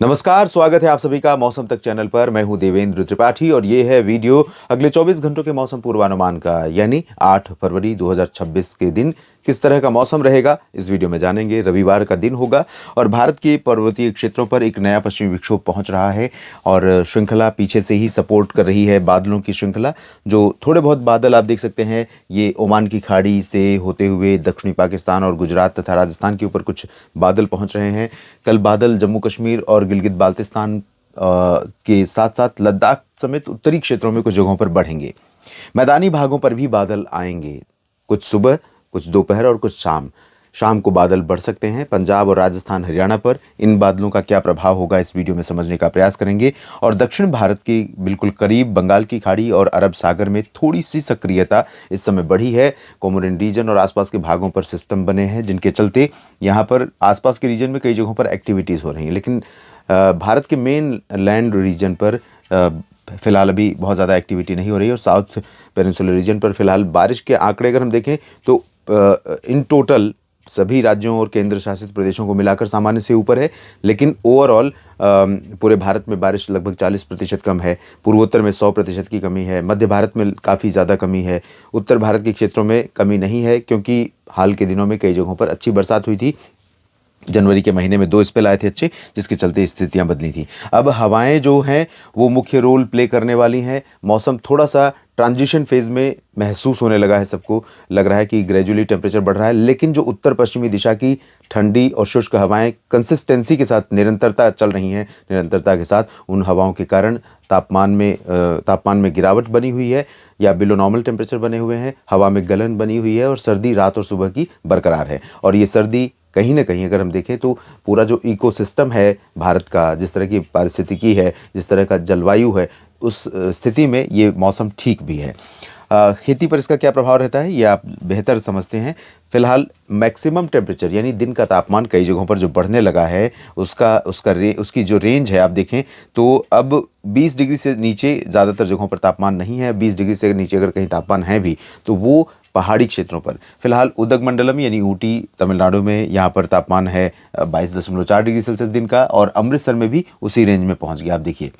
नमस्कार, स्वागत है आप सभी का मौसम तक चैनल पर। मैं हूं देवेंद्र त्रिपाठी और ये है वीडियो अगले 24 घंटों के मौसम पूर्वानुमान का, यानी 8 फरवरी 2026 के दिन किस तरह का मौसम रहेगा इस वीडियो में जानेंगे। रविवार का दिन होगा और भारत के पर्वतीय क्षेत्रों पर एक नया पश्चिमी विक्षोभ पहुंच रहा है और श्रृंखला पीछे से ही सपोर्ट कर रही है, बादलों की श्रृंखला। जो थोड़े बहुत बादल आप देख सकते हैं, ये ओमान की खाड़ी से होते हुए दक्षिणी पाकिस्तान और गुजरात तथा राजस्थान के ऊपर कुछ बादल पहुंच रहे हैं। कल बादल जम्मू कश्मीर और गिलगित बाल्तिस्तान के साथ साथ लद्दाख समेत उत्तरी क्षेत्रों में कुछ जगहों पर बढ़ेंगे। मैदानी भागों पर भी बादल आएंगे, कुछ सुबह, कुछ दोपहर और कुछ शाम। शाम को बादल बढ़ सकते हैं। पंजाब और राजस्थान, हरियाणा पर इन बादलों का क्या प्रभाव होगा इस वीडियो में समझने का प्रयास करेंगे। और दक्षिण भारत के बिल्कुल करीब बंगाल की खाड़ी और अरब सागर में थोड़ी सी सक्रियता इस समय बढ़ी है। कोमोरिन रीजन और आसपास के भागों पर सिस्टम बने हैं, जिनके चलते यहाँ पर आसपास के रीजन में कई जगहों पर एक्टिविटीज़ हो रही हैं। लेकिन भारत के मेन लैंड रीजन पर फिलहाल अभी बहुत ज़्यादा एक्टिविटी नहीं हो रही है। और साउथ पेनिनसुलर रीजन पर फिलहाल बारिश के आंकड़े अगर हम देखें तो इन टोटल सभी राज्यों और केंद्र शासित प्रदेशों को मिलाकर सामान्य से ऊपर है। लेकिन ओवरऑल पूरे भारत में बारिश लगभग 40% कम है। पूर्वोत्तर में 100% की कमी है। मध्य भारत में काफ़ी ज़्यादा कमी है। उत्तर भारत के क्षेत्रों में कमी नहीं है, क्योंकि हाल के दिनों में कई जगहों पर अच्छी बरसात हुई थी। जनवरी के महीने में 2 स्पेल आए थे अच्छे, जिसके चलते स्थितियां बदली थी। अब हवाएं जो हैं वो मुख्य रोल प्ले करने वाली हैं। मौसम थोड़ा सा ट्रांजिशन फेज में महसूस होने लगा है, सबको लग रहा है कि ग्रेजुअली टेम्परेचर बढ़ रहा है। लेकिन जो उत्तर पश्चिमी दिशा की ठंडी और शुष्क हवाएं कंसिस्टेंसी के साथ निरंतरता चल रही हैं, निरंतरता के साथ उन हवाओं के कारण तापमान में गिरावट बनी हुई है या बिलो नॉर्मल टेम्परेचर बने हुए हैं। हवा में गलन बनी हुई है और सर्दी रात और सुबह की बरकरार है। और ये सर्दी कहीं ना कहीं अगर हम देखें तो पूरा जो इकोसिस्टम है भारत का, जिस तरह की पारिस्थितिकी है, जिस तरह का जलवायु है, उस स्थिति में ये मौसम ठीक भी है। खेती पर इसका क्या प्रभाव रहता है ये आप बेहतर समझते हैं। फिलहाल मैक्सिमम टेम्परेचर यानी दिन का तापमान कई जगहों पर जो बढ़ने लगा है, उसकी जो रेंज है आप देखें तो अब 20 डिग्री से नीचे ज़्यादातर जगहों पर तापमान नहीं है। 20 डिग्री से नीचे अगर कहीं तापमान है भी तो वो पहाड़ी क्षेत्रों पर। फिलहाल उदगमंडलम यानी ऊटी तमिलनाडु में यहाँ पर तापमान है 22.4 डिग्री सेल्सियस दिन का, और अमृतसर में भी उसी रेंज में पहुँच गया। आप देखिए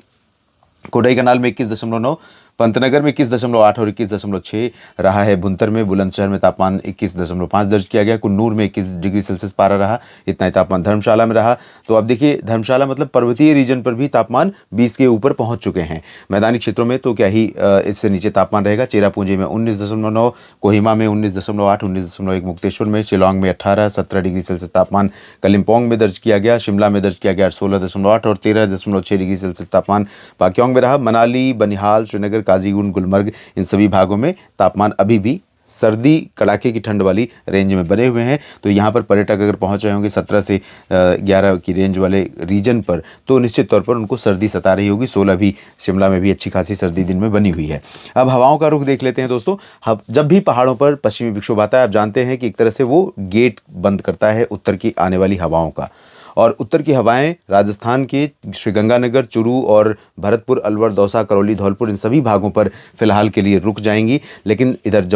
कोडाई कनाल में 21.9, पंतनगर में 21.8 और 21.6 रहा है। भुंतर में, बुलंदशहर में तापमान 21.5 दर्ज किया गया। कुन्नूर में 21 डिग्री सेल्सियस पारा रहा। इतना ही तापमान धर्मशाला में रहा। तो अब देखिए धर्मशाला मतलब पर्वतीय रीजन पर भी तापमान 20 के ऊपर पहुंच चुके हैं। मैदानी क्षेत्रों में तो क्या ही इससे नीचे तापमान रहेगा। चेरापूंजी में 19.9, कोहिमा में 19.8, 19.1 मुक्तेश्वर में, शिलोंग में 18, 17 डिग्री सेल्सियस तापमान कलिम्पोंग में दर्ज किया गया। शिमला में दर्ज किया गया 16.8 और 13.6 डिग्री सेल्सियस तापमान पाक्योंग में रहा। मनाली, बनिहाल, श्रीनगर, काजीगुंड, गुलमर्ग, इन सभी भागों में तापमान अभी भी सर्दी कड़ाके की ठंड वाली रेंज में बने हुए हैं। तो यहाँ पर पर्यटक अगर पहुँच रहे होंगे 17 से 11 की रेंज वाले रीजन पर, तो निश्चित तौर पर उनको सर्दी सता रही होगी। 16 भी शिमला में भी अच्छी खासी सर्दी दिन में बनी हुई है। अब हवाओं का रुख देख लेते हैं दोस्तों। जब भी पहाड़ों पर पश्चिमी विक्षोभ आता है, आप जानते हैं कि एक तरह से वो गेट बंद करता है उत्तर की आने वाली हवाओं का। और उत्तर की हवाएं राजस्थान के श्रीगंगानगर, चुरू और भरतपुर, अलवर, दौसा, करौली, धौलपुर, इन सभी भागों पर फिलहाल के लिए रुक जाएंगी। लेकिन इधर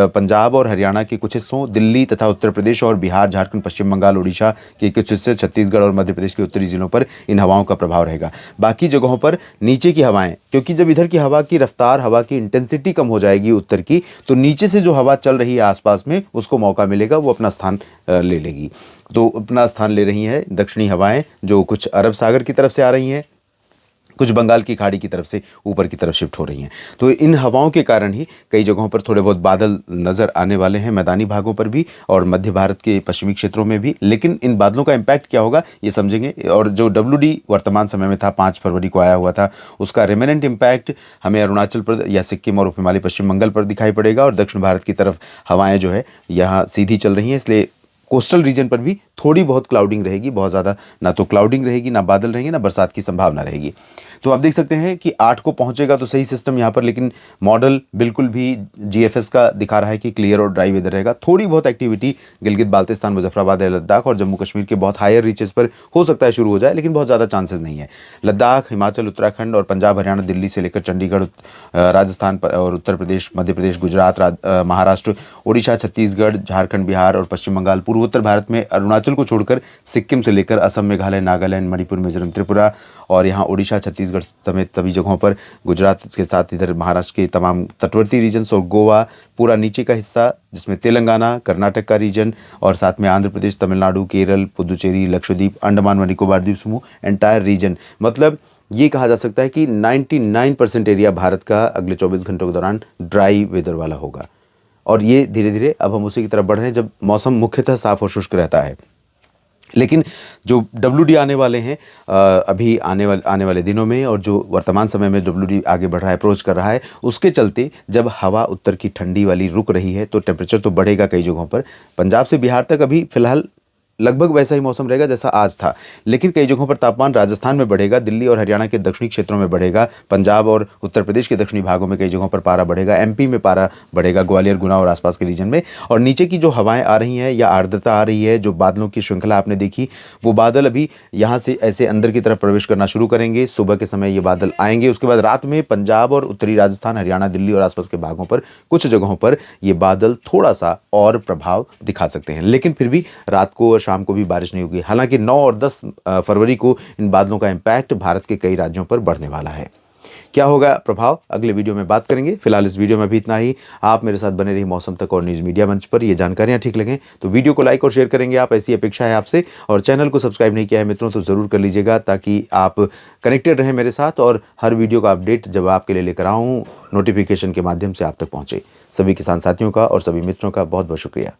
पंजाब और हरियाणा के कुछ हिस्सों, दिल्ली तथा उत्तर प्रदेश और बिहार, झारखंड, पश्चिम बंगाल, उड़ीसा के कुछ हिस्से, छत्तीसगढ़ और मध्य प्रदेश के उत्तरी जिलों पर इन हवाओं का प्रभाव रहेगा। बाकी जगहों पर नीचे की हवाएं, क्योंकि जब इधर की हवा की रफ्तार, हवा की इंटेंसिटी कम हो जाएगी उत्तर की, तो नीचे से जो हवा चल रही है आसपास में, उसको मौका मिलेगा, वो अपना स्थान ले लेगी। तो अपना स्थान ले रही हैं दक्षिणी हवाएं, जो कुछ अरब सागर की तरफ से आ रही हैं, कुछ बंगाल की खाड़ी की तरफ से ऊपर की तरफ शिफ्ट हो रही हैं। तो इन हवाओं के कारण ही कई जगहों पर थोड़े बहुत बादल नज़र आने वाले हैं, मैदानी भागों पर भी और मध्य भारत के पश्चिमी क्षेत्रों में भी। लेकिन इन बादलों का इम्पैक्ट क्या होगा ये समझेंगे। और जो WD वर्तमान समय में था, 5 फरवरी को आया हुआ था, उसका रेमेनेंट इम्पैक्ट हमें अरुणाचल प्रदेश या सिक्किम और उपहिमालय पश्चिम बंगाल पर दिखाई पड़ेगा। और दक्षिण भारत की तरफ हवाएं जो है यहाँ सीधी चल रही हैं, इसलिए कोस्टल रीजन पर भी थोड़ी बहुत क्लाउडिंग रहेगी। बहुत ज़्यादा ना तो क्लाउडिंग रहेगी, ना बादल रहेंगे, ना बरसात की संभावना रहेगी। तो आप देख सकते हैं कि 8 को पहुंचेगा तो सही सिस्टम यहाँ पर, लेकिन मॉडल बिल्कुल भी जीएफएस का दिखा रहा है कि क्लियर और ड्राई वेदर रहेगा। थोड़ी बहुत एक्टिविटी गिलगित बाल्टिस्तान, मुजफ्फराबाद, लद्दाख और जम्मू कश्मीर के बहुत हायर रीचेस पर हो सकता है शुरू हो जाए, लेकिन बहुत ज़्यादा चांसेस नहीं है। लद्दाख, हिमाचल, उत्तराखंड और पंजाब, हरियाणा, दिल्ली से लेकर चंडीगढ़, राजस्थान और उत्तर प्रदेश, मध्य प्रदेश, गुजरात, महाराष्ट्र, ओडिशा, छत्तीसगढ़, झारखंड, बिहार और पश्चिम बंगाल, पूर्वोत्तर भारत में अरुणाचल को छोड़कर सिक्किम से लेकर असम, मेघालय, नागालैंड, मणिपुर, मिजोरम, त्रिपुरा और यहाँ ओडिशा, छत्तीसगढ़ समेत सभी जगहों पर, गुजरात के साथ इधर महाराष्ट्र के तमाम तटवर्ती रीजन्स और गोवा, पूरा नीचे का हिस्सा जिसमें तेलंगाना, कर्नाटक का रीजन और साथ में आंध्र प्रदेश, तमिलनाडु, केरल, पुदुचेरी, लक्षद्वीप, अंडमान व निकोबार द्वीप समूह, एंटायर रीजन। मतलब ये कहा जा सकता है कि 99% एरिया भारत का अगले 24 घंटों के दौरान ड्राई वेदर वाला होगा। और ये धीरे धीरे अब हम उसी की तरफ बढ़ रहे हैं जब मौसम मुख्यतः साफ और शुष्क रहता है। लेकिन जो WD आने वाले हैं अभी आने वाले दिनों में, और जो वर्तमान समय में WD आगे बढ़ रहा है, अप्रोच कर रहा है, उसके चलते जब हवा उत्तर की ठंडी वाली रुक रही है तो टेम्परेचर तो बढ़ेगा कई जगहों पर। पंजाब से बिहार तक अभी फिलहाल लगभग वैसा ही मौसम रहेगा जैसा आज था, लेकिन कई जगहों पर तापमान राजस्थान में बढ़ेगा, दिल्ली और हरियाणा के दक्षिणी क्षेत्रों में बढ़ेगा, पंजाब और उत्तर प्रदेश के दक्षिणी भागों में कई जगहों पर पारा बढ़ेगा, MP में पारा बढ़ेगा, ग्वालियर, गुना और आसपास के रीजन में। और नीचे की जो हवाएं आ रही हैं या आर्द्रता आ रही है, जो बादलों की श्रृंखला आपने देखी, वो बादल अभी यहाँ से ऐसे अंदर की तरफ प्रवेश करना शुरू करेंगे। सुबह के समय ये बादल आएंगे, उसके बाद रात में पंजाब और उत्तरी राजस्थान, हरियाणा, दिल्ली और आसपास के भागों पर कुछ जगहों पर ये बादल थोड़ा सा और प्रभाव दिखा सकते हैं, लेकिन फिर भी रात को और शाम को भी बारिश नहीं होगी। हालांकि 9 और 10 फरवरी को इन बादलों का इंपैक्ट भारत के कई राज्यों पर बढ़ने वाला है। क्या होगा प्रभाव, अगले वीडियो में बात करेंगे। फिलहाल इस वीडियो में भी इतना ही। आप मेरे साथ बने रहिए मौसम तक और न्यूज़ मीडिया मंच पर। ये जानकारियां ठीक लगें तो वीडियो को लाइक और शेयर करेंगे आप, ऐसी अपेक्षा है आपसे। और चैनल को सब्सक्राइब नहीं किया है मित्रों तो ज़रूर कर लीजिएगा, ताकि आप कनेक्टेड रहें मेरे साथ और हर वीडियो का अपडेट जब आपके लिए लेकर आऊँ नोटिफिकेशन के माध्यम से आप तक पहुँचे। सभी किसान साथियों का और सभी मित्रों का बहुत बहुत शुक्रिया।